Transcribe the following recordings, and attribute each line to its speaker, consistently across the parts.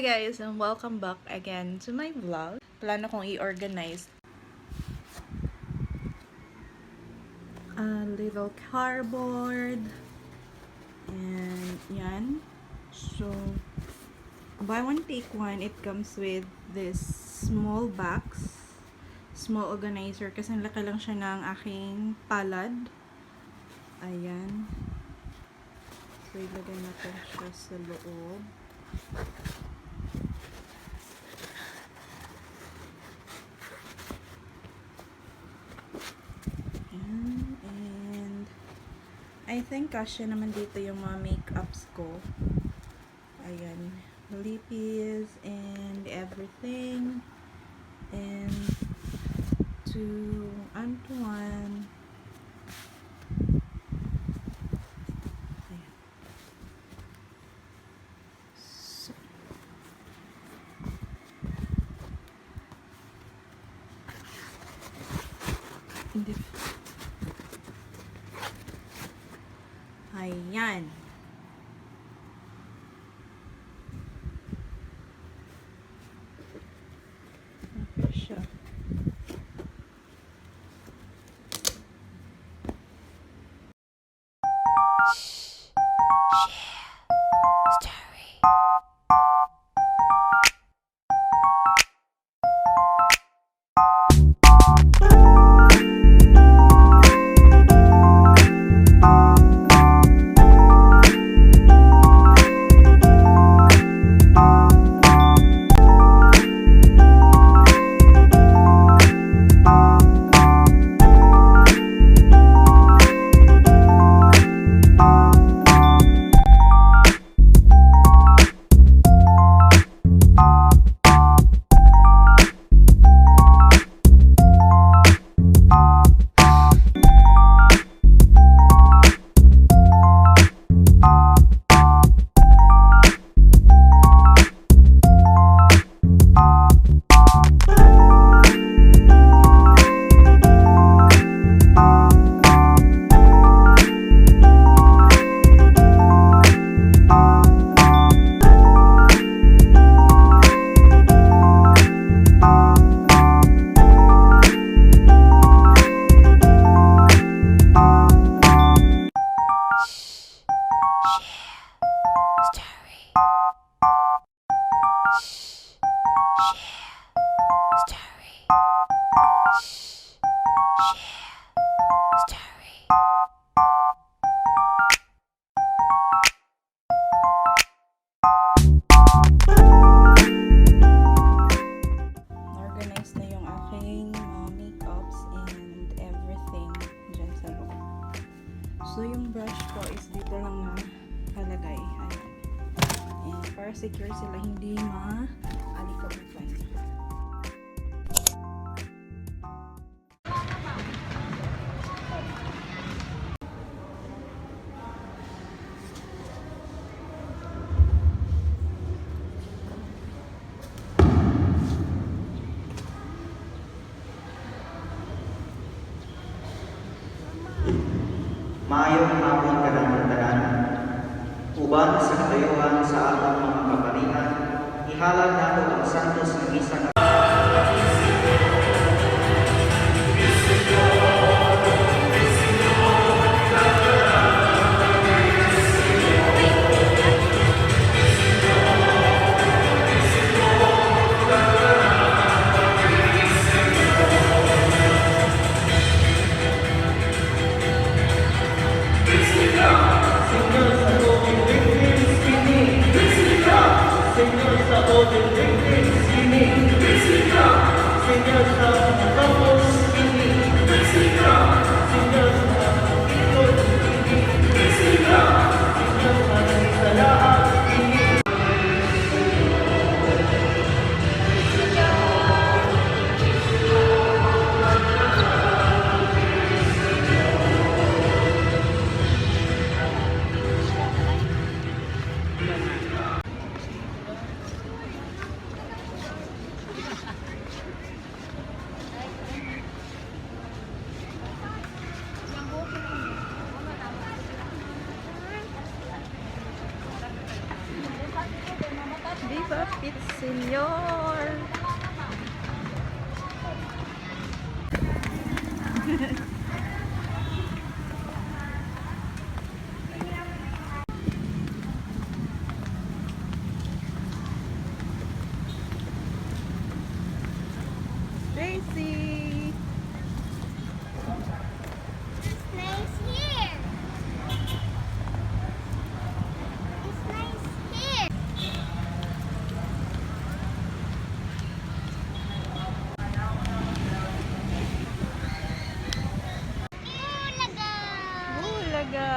Speaker 1: guys, and welcome back again to my vlog. Plano kong i-organize a little cardboard and yan. So buy one take one. It comes with this small box, small organizer kasi laki lang siya ng aking palad. Ayan. So ilagay natin siya sa loob. And I think kasya naman dito yung mga makeups ko. Ayan, lippies and everything. And to Antoine. Ayan. So, ayan. Okay siya. So, yung brush ko is dito lang nakalagay. Ayan. And para secure sila, hindi ma-alikabukan.
Speaker 2: Maayong hapon kanang tanan. Uban sa katayuhan sa atong mga kaparihan, ihalad nato ang santos nga misa.
Speaker 1: Gracie!
Speaker 3: It's nice here. It's nice here. Ulaga.
Speaker 1: Bulaga!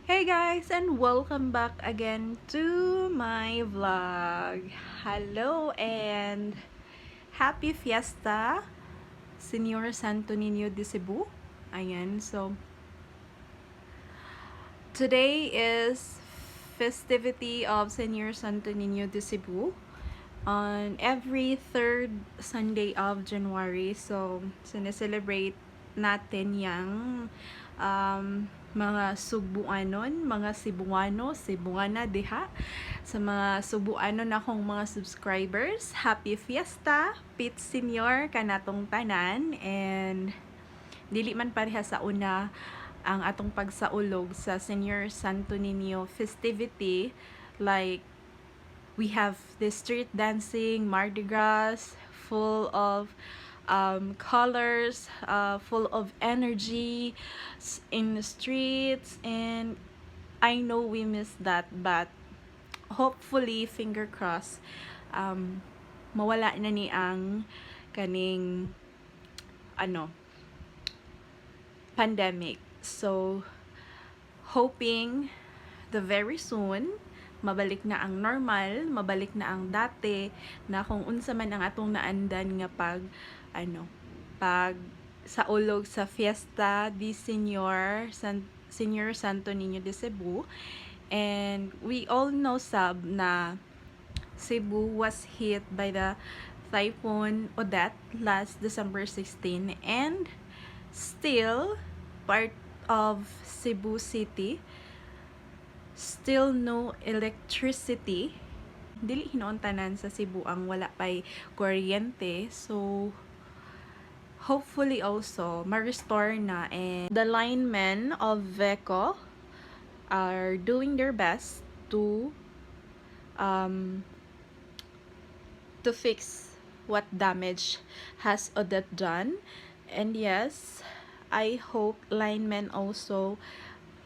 Speaker 1: Hey guys, and welcome back again to my vlog. Hello and happy Fiesta, Señor Santo Niño de Cebu. Ayan, so today is festivity of Señor Santo Niño de Cebu on every third Sunday of January. So, sineselebrate natin yung mga Subuanon, mga Cebuano, Cebuana diha. Sa mga Subuanon akong mga subscribers, Happy Fiesta, Pit Senior, kanatong tanan, and dili man pareha sa una ang atong pagsaulog sa Senior Santo Niño festivity, like we have the street dancing, Mardi Gras, full of colors, full of energy in the streets, and I know we miss that, but hopefully, finger crossed, mawala na ni ang kaning pandemic. So, hoping the very soon mabalik na ang normal, mabalik na ang dati na kung unsa man ang atong naandan nga pag saulog sa Fiesta di Senior Santo Niño de Cebu. And we all know na Cebu was hit by the Typhoon Odette last December 16, and still part of Cebu City, still no electricity. Dili hinoon tanan sa Cebu ang wala pay kuryente. So, hopefully also, ma-restore na. And the linemen of VECO are doing their best to fix what damage has Odette done. And yes, I hope linemen also,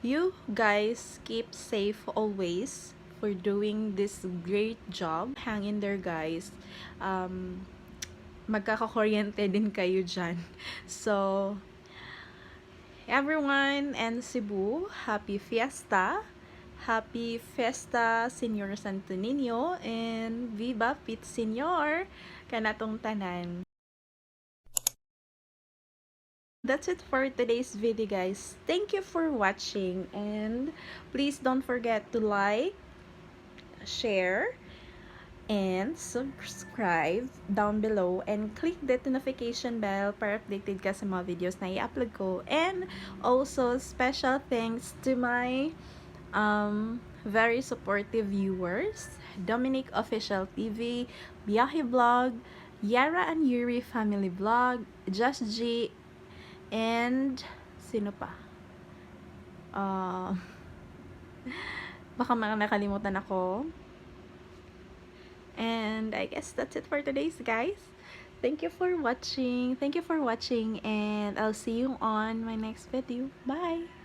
Speaker 1: you guys keep safe always for doing this great job. Hang in there, guys. Magkakakuryente din kayo dyan. So, everyone and Cebu, happy Fiesta. Happy Fiesta, Señor Santo Niño, and Viva Pit Senior, kanatong tanan. That's it for today's video, guys. Thank you for watching, and please don't forget to like, share, And subscribe down below and click the notification bell para updated ka sa mga videos na i-upload ko. And also, special thanks to my very supportive viewers, Dominic Official TV, Biyahe Vlog, Yara and Yuri Family Vlog, Just G, and sino pa? Baka mga nakalimutan ako. And I guess that's it for today's, guys. Thank you for watching. And I'll see you on my next video. Bye.